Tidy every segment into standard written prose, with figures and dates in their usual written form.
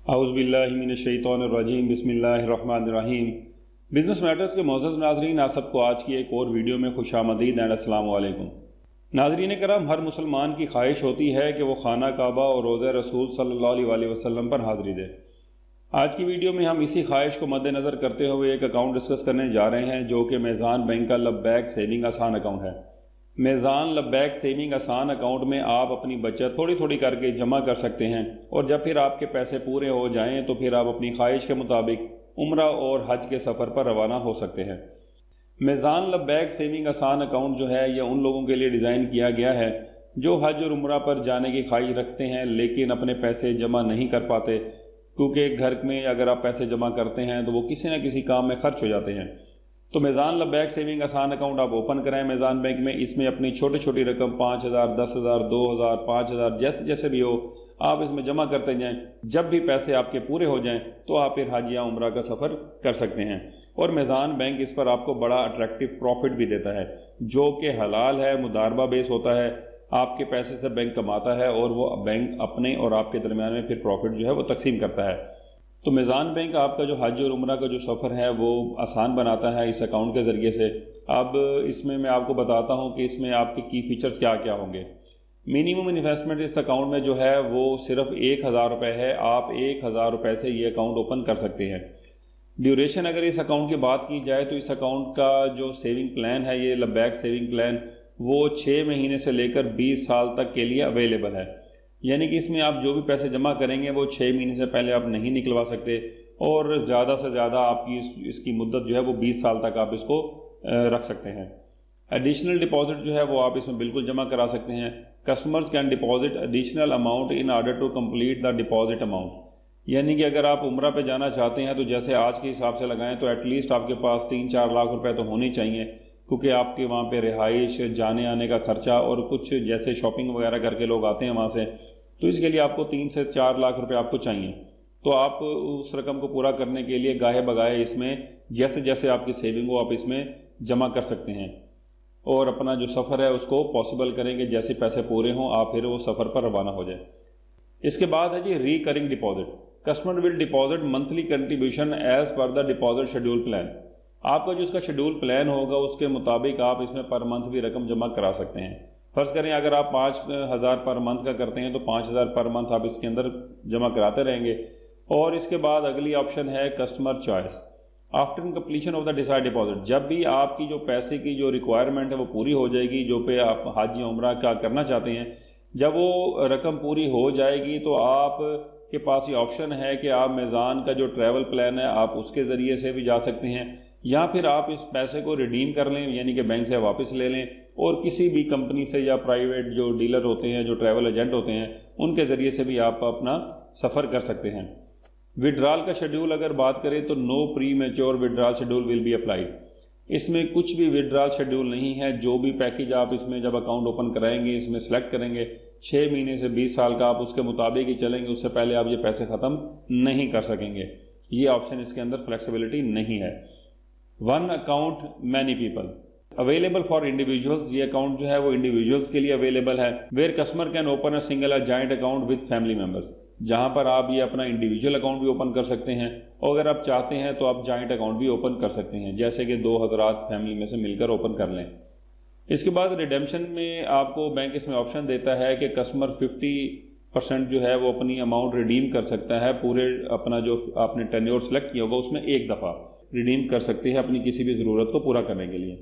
اعوذ باللہ من الشیطان الرجیم، بسم اللہ الرحمن الرحیم۔ بزنس میٹرز کے معزز ناظرین، آپ سب کو آج کی ایک اور ویڈیو میں خوش آمدید اینڈ السلام علیکم۔ ناظرین کرام، ہر مسلمان کی خواہش ہوتی ہے کہ وہ خانہ کعبہ اور روضہ رسول صلی اللہ علیہ وسلم پر حاضری دے۔ آج کی ویڈیو میں ہم اسی خواہش کو مد نظر کرتے ہوئے ایک اکاؤنٹ ڈسکس کرنے جا رہے ہیں جو کہ میزان بینک کا لبیک سیونگ آسان اکاؤنٹ ہے۔ میزان لبیک سیونگ آسان اکاؤنٹ میں آپ اپنی بچت تھوڑی تھوڑی کر کے جمع کر سکتے ہیں، اور جب پھر آپ کے پیسے پورے ہو جائیں تو پھر آپ اپنی خواہش کے مطابق عمرہ اور حج کے سفر پر روانہ ہو سکتے ہیں۔ میزان لبیک سیونگ آسان اکاؤنٹ جو ہے یہ ان لوگوں کے لیے ڈیزائن کیا گیا ہے جو حج اور عمرہ پر جانے کی خواہش رکھتے ہیں لیکن اپنے پیسے جمع نہیں کر پاتے، کیونکہ گھر میں اگر آپ پیسے جمع کرتے ہیں تو وہ کسی نہ کسی کام میں خرچ ہو جاتے ہیں۔ تو میزان لبیک سیونگ آسان اکاؤنٹ آپ اوپن کریں میزان بینک میں۔ اس میں اپنی چھوٹی چھوٹی رقم 5,000، 10,000، 2,000، 5,000 جیسے بھی ہو آپ اس میں جمع کرتے جائیں۔ جب بھی پیسے آپ کے پورے ہو جائیں تو آپ پھر حج یا عمرہ کا سفر کر سکتے ہیں، اور میزان بینک اس پر آپ کو بڑا اٹریکٹیو پروفٹ بھی دیتا ہے جو کہ حلال ہے، مضاربہ بیس ہوتا ہے۔ آپ کے پیسے سے بینک کماتا ہے اور وہ بینک اپنے اور آپ کے درمیان میں پھر پروفٹ جو ہے وہ تقسیم کرتا ہے۔ تو میزان بینک آپ کا جو حج اور عمرہ کا جو سفر ہے وہ آسان بناتا ہے اس اکاؤنٹ کے ذریعے سے۔ اب اس میں آپ کو بتاتا ہوں کہ اس میں آپ کے کی فیچرز کیا کیا ہوں گے۔ منیمم انویسٹمنٹ اس اکاؤنٹ میں جو ہے وہ صرف 1,000 روپے ہے۔ آپ 1,000 روپے سے یہ اکاؤنٹ اوپن کر سکتے ہیں۔ ڈیوریشن اگر اس اکاؤنٹ کی بات کی جائے تو اس اکاؤنٹ کا جو سیونگ پلان ہے، یہ لبیک سیونگ پلان، وہ 6 مہینے سے لے کر 20 سال تک کے لیے اویلیبل ہے۔ یعنی کہ اس میں آپ جو بھی پیسے جمع کریں گے وہ 6 مہینے سے پہلے آپ نہیں نکلوا سکتے، اور زیادہ سے زیادہ آپ کی اس کی مدت جو ہے وہ 20 سال تک آپ اس کو رکھ سکتے ہیں۔ ایڈیشنل ڈپازٹ جو ہے وہ آپ اس میں بالکل جمع کرا سکتے ہیں۔ Customers can deposit additional amount in order to complete the deposit amount, یعنی کہ اگر آپ عمرہ پہ جانا چاہتے ہیں تو جیسے آج کے حساب سے لگائیں تو ایٹ لیسٹ آپ کے پاس 3-4 لاکھ روپے تو ہونے چاہیے، کیونکہ آپ کے وہاں پہ رہائش، جانے آنے کا خرچہ، اور کچھ جیسے شاپنگ وغیرہ کر کے لوگ آتے ہیں وہاں سے، تو اس کے لیے آپ کو 3 سے 4 لاکھ روپے آپ کو چاہیے۔ تو آپ اس رقم کو پورا کرنے کے لیے گاہے بگاہے اس میں جیسے جیسے آپ کی سیونگ ہو آپ اس میں جمع کر سکتے ہیں، اور اپنا جو سفر ہے اس کو پاسبل کریں کہ جیسے پیسے پورے ہوں آپ پھر وہ سفر پر روانہ ہو جائیں۔ اس کے بعد ہے جی recurring deposit. Customer will deposit monthly contribution as per the deposit schedule plan. آپ کا جو اس کا شیڈول پلان ہوگا اس کے مطابق آپ اس میں پر منتھ بھی رقم جمع کرا سکتے ہیں۔ فرض کریں اگر آپ 5,000 پر منتھ کا کرتے ہیں تو 5,000 پر منتھ آپ اس کے اندر جمع کراتے رہیں گے۔ اور اس کے بعد اگلی آپشن ہے customer choice. After completion of the Dzire deposit, جب بھی آپ کی جو پیسے کی جو ریکوائرمنٹ ہے وہ پوری ہو جائے گی، جو پہ آپ حج یا عمرہ کا کرنا چاہتے ہیں، جب وہ رقم پوری ہو جائے گی تو آپ کے پاس یہ آپشن ہے کہ آپ میزان کا جو ٹریول پلان ہے آپ اس کے ذریعے سے بھی جا سکتے ہیں، یا پھر آپ اس پیسے کو ریڈیم کر لیں، یعنی کہ بینک سے واپس لے لیں، اور کسی بھی کمپنی سے یا پرائیویٹ جو ڈیلر ہوتے ہیں، جو ٹریول ایجنٹ ہوتے ہیں، ان کے ذریعے سے بھی آپ اپنا سفر کر سکتے ہیں۔ وڈرال کا شیڈول اگر بات کریں تو no premature withdrawal schedule will be applied. اس میں کچھ بھی وڈرال شیڈول نہیں ہے۔ جو بھی پیکیج آپ اس میں جب اکاؤنٹ اوپن کرائیں گے اس میں سلیکٹ کریں گے، 6 مہینے سے 20 سال کا آپ اس کے مطابق ہی چلیں گے، اس سے پہلے آپ یہ پیسے ختم نہیں کر سکیں گے۔ یہ آپشن اس کے اندر فلیکسیبلٹی نہیں ہے۔ One account many people available for individuals, یہ اکاؤنٹ جو ہے وہ انڈیویجولز کے لیے اویلیبل ہے۔ Where customer can open a single or joint account with family members, جہاں پر آپ یہ اپنا انڈیویجول اکاؤنٹ بھی اوپن کر سکتے ہیں، اور اگر آپ چاہتے ہیں تو آپ جوائنٹ اکاؤنٹ بھی اوپن کر سکتے ہیں، جیسے کہ 2 حضرات فیملی میں سے مل کر اوپن کر لیں۔ اس کے بعد ریڈیمشن میں آپ کو بینک اس میں آپشن دیتا ہے کہ کسٹمر 50% جو ہے وہ اپنی اماؤنٹ ریڈیم کر سکتا ہے، پورے اپنا جو آپ نے ٹینیور سلیکٹ کیا ہوگا اس میں ایک دفعہ ریڈیم کر سکتے ہیں اپنی کسی بھی ضرورت کو پورا کرنے کے لیے۔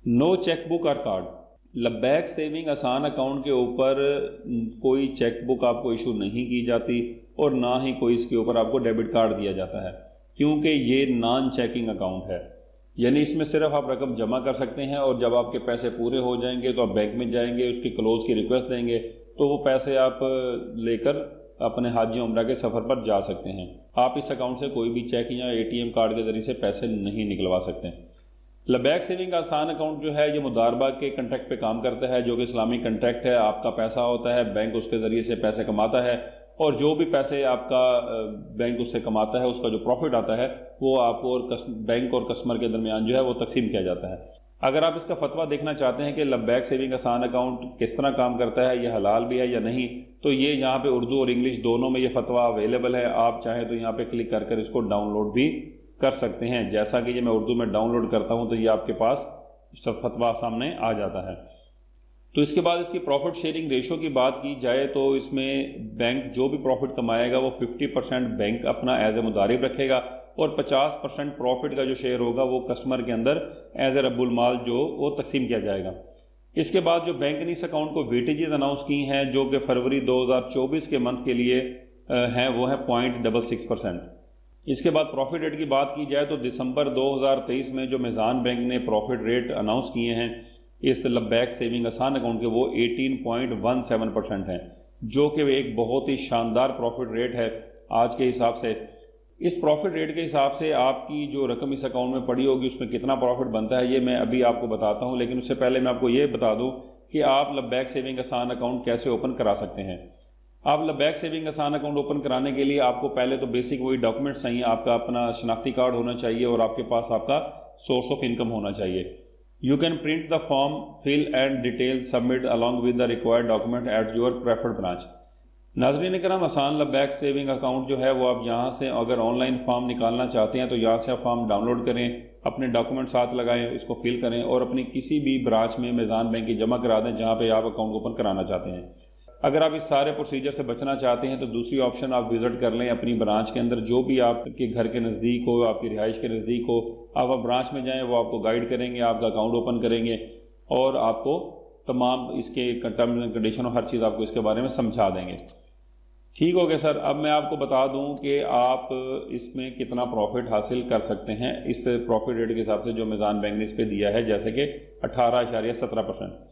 نو چیک بک اور کارڈ، لبیک سیونگ آسان اکاؤنٹ کے اوپر کوئی چیک بک آپ کو ایشو نہیں کی جاتی، اور نہ ہی کوئی اس کے اوپر آپ کو ڈیبٹ کارڈ دیا جاتا ہے، کیونکہ یہ نان چیکنگ اکاؤنٹ ہے۔ یعنی اس میں صرف آپ رقم جمع کر سکتے ہیں، اور جب آپ کے پیسے پورے ہو جائیں گے تو آپ بینک میں جائیں گے، اس کی کلوز کی ریکویسٹ دیں گے تو وہ پیسے آپ لے کر اپنے حج یا عمرہ کے سفر پر جا سکتے ہیں۔ آپ اس اکاؤنٹ سے کوئی بھی چیک یا ATM کارڈ کے ذریعے سے پیسے نہیں نکلوا سکتے۔ لبیک سیونگ آسان اکاؤنٹ جو ہے یہ مضاربہ کے کنٹریکٹ پہ کام کرتا ہے، جو کہ اسلامی کنٹریکٹ ہے۔ آپ کا پیسہ ہوتا ہے، بینک اس کے ذریعے سے پیسے کماتا ہے، اور جو بھی پیسے آپ کا بینک اس سے کماتا ہے اس کا جو پروفٹ آتا ہے وہ آپ کو اور بینک اور کسٹمر کے درمیان جو ہے وہ تقسیم کیا جاتا ہے۔ اگر آپ اس کا فتویٰ دیکھنا چاہتے ہیں کہ لبیک سیونگ آسان اکاؤنٹ کس طرح کام کرتا ہے، یہ حلال بھی ہے یا نہیں، تو یہ یہاں پہ اردو اور انگلش دونوں میں یہ فتویٰ اویلیبل ہے، آپ چاہیں تو یہاں پہ کلک کر کر اس کو ڈاؤن لوڈ بھی کر سکتے ہیں۔ جیسا کہ یہ میں اردو میں ڈاؤن لوڈ کرتا ہوں تو یہ آپ کے پاس فتویٰ سامنے آ جاتا ہے۔ تو اس کے بعد اس کی پروفٹ شیئرنگ ریشو کی بات کی جائے تو اس میں بینک جو بھی پروفٹ کمائے گا وہ 50% بینک اپنا ایز اے مضارب رکھے گا اور 50% پروفٹ کا جو شیئر ہوگا وہ کسٹمر کے اندر ایز اے رب المال جو وہ تقسیم کیا جائے گا۔ اس کے بعد جو بینک نے اس اکاؤنٹ کو ویٹیجز اناؤنس کی ہیں جو کہ فروری 2024 کے منتھ کے لیے ہیں وہ ہے 0.66%۔ اس کے بعد پروفٹ ریٹ کی بات کی جائے تو دسمبر 2023 میں جو میزان بینک نے پروفٹ ریٹ اناؤنس کیے ہیں اس لبیک سیونگ آسان اکاؤنٹ کے وہ 18.17% ہیں، جو کہ ایک بہت ہی شاندار پروفٹ ریٹ ہے آج کے حساب سے۔ اس پروفٹ ریٹ کے حساب سے آپ کی جو رقم اس اکاؤنٹ میں پڑی ہوگی اس میں کتنا پروفٹ بنتا ہے یہ میں ابھی آپ کو بتاتا ہوں، لیکن اس سے پہلے میں آپ کو یہ بتا دوں کہ آپ لبیک سیونگ آسان اکاؤنٹ کیسے اوپن کرا سکتے ہیں۔ آپ لبیک سیونگ آسان اکاؤنٹ اوپن کرانے کے لیے آپ کو پہلے تو بیسک وہی ڈاکومنٹس چاہیے، آپ کا اپنا شناختی کارڈ ہونا چاہیے اور آپ کے پاس آپ کا سورس آف انکم ہونا چاہیے۔ You can print the form, fill and details, submit along with the required document at your preferred branch۔ ناظرین کرام، آسان لبیک سیونگ اکاؤنٹ جو ہے وہ آپ یہاں سے اگر آن لائن فارم نکالنا چاہتے ہیں تو یہاں سے آپ فارم ڈاؤن لوڈ کریں، اپنے ڈاکومنٹ ساتھ لگائیں، اس کو فل کریں اور اپنی کسی بھی برانچ میں میزان بینک کی جمع کرا دیں جہاں پہ آپ اکاؤنٹ اوپن کرانا چاہتے ہیں۔ اگر آپ اس سارے پروسیجر سے بچنا چاہتے ہیں تو دوسری آپشن آپ وزٹ کر لیں اپنی برانچ کے اندر، جو بھی آپ کے گھر کے نزدیک ہو، آپ کی رہائش کے نزدیک ہو، آپ برانچ میں جائیں، وہ آپ کو گائیڈ کریں گے، آپ کا اکاؤنٹ اوپن کریں گے اور آپ کو تمام اس کے ٹرمز اینڈ کنڈیشن اور ہر چیز آپ کو اس کے بارے میں سمجھا دیں گے۔ ٹھیک ہو گیا سر، اب میں آپ کو بتا دوں کہ آپ اس میں کتنا پروفٹ حاصل کر سکتے ہیں اس پروفٹ ریٹ کے حساب سے جو میزان بینک نے اس پہ دیا ہے، جیسے کہ 18.17%۔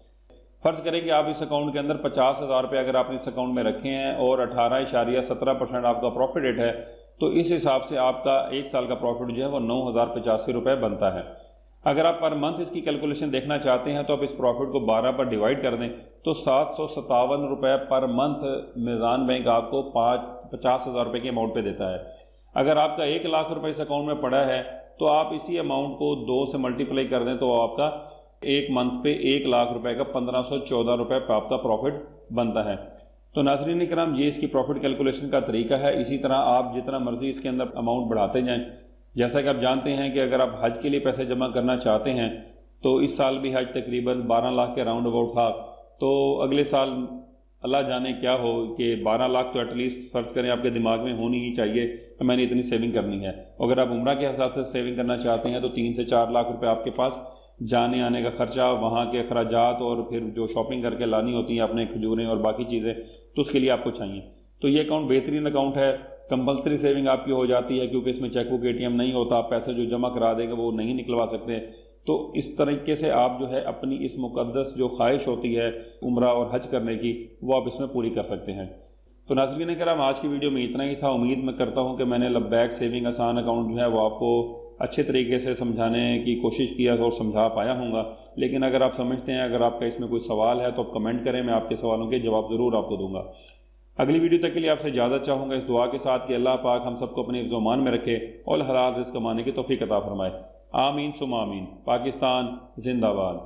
فرض کریں کہ آپ اس اکاؤنٹ کے اندر 50,000 روپے اگر آپ اس اکاؤنٹ میں رکھے ہیں اور 18.17% آپ کا پروفٹ ریٹ ہے تو اس حساب سے آپ کا ایک سال کا پروفٹ جو ہے وہ 9,085 روپے بنتا ہے۔ اگر آپ پر منتھ اس کی کیلکولیشن دیکھنا چاہتے ہیں تو آپ اس پروفٹ کو 12 پر ڈیوائڈ کر دیں تو 757 روپے پر منتھ میزان بینک آپ کو 50,000 روپے کے اماؤنٹ پہ دیتا ہے۔ اگر آپ کا 1 لاکھ روپے اس اکاؤنٹ میں پڑا ہے تو آپ اسی اماؤنٹ کو 2 سے ملٹیپلائی کر دیں تو آپ کا ایک منتھ پہ 1 لاکھ روپے کا 1514 روپے پہ آپ کا پروفٹ بنتا ہے۔ تو ناظرین کرام، یہ اس کی پروفٹ کیلکولیشن کا طریقہ ہے۔ اسی طرح آپ جتنا مرضی اس کے اندر اماؤنٹ بڑھاتے جائیں۔ جیسا کہ آپ جانتے ہیں کہ اگر آپ حج کے لیے پیسے جمع کرنا چاہتے ہیں تو اس سال بھی حج تقریباً 12 لاکھ کے راؤنڈ اباؤٹ تھا، تو اگلے سال اللہ جانے کیا ہو کہ 12 لاکھ تو ایٹ لیسٹ فرض کریں آپ کے دماغ میں ہونی ہی چاہیے کہ میں نے اتنی سیونگ کرنی ہے۔ اگر آپ عمرہ کے حساب سے سیونگ کرنا چاہتے ہیں تو 3 سے 4 لاکھ روپے آپ کے پاس جانے آنے کا خرچہ، وہاں کے اخراجات اور پھر جو شاپنگ کر کے لانی ہوتی ہیں اپنے کھجوریں اور باقی چیزیں، تو اس کے لیے آپ کو چاہیے۔ تو یہ اکاؤنٹ بہترین اکاؤنٹ ہے، کمپلسری سیونگ آپ کی ہو جاتی ہے کیونکہ اس میں چیک بک ATM نہیں ہوتا، آپ پیسے جو جمع کرا دیں گے وہ نہیں نکلوا سکتے۔ تو اس طریقے سے آپ جو ہے اپنی اس مقدس جو خواہش ہوتی ہے عمرہ اور حج کرنے کی وہ آپ اس میں پوری کر سکتے ہیں۔ تو ناظرین کرام، آج کی ویڈیو میں اتنا ہی تھا۔ امید میں کرتا ہوں کہ میں نے لبیک سیونگ آسان اکاؤنٹ جو ہے وہ آپ کو اچھے طریقے سے سمجھانے کی کوشش کیا اور سمجھا پایا ہوں گا، لیکن اگر آپ سمجھتے ہیں، اگر آپ کا اس میں کوئی سوال ہے تو آپ کمنٹ کریں، میں آپ کے سوالوں کے جواب ضرور آپ کو دوں گا۔ اگلی ویڈیو تک کے لیے آپ سے اجازت چاہوں گا اس دعا کے ساتھ کہ اللہ پاک ہم سب کو اپنے حفظ و امان میں رکھے اور حلال رزق کمانے کی توفیق عطا فرمائے۔ آمین ثم آمین۔ پاکستان زندہ باد۔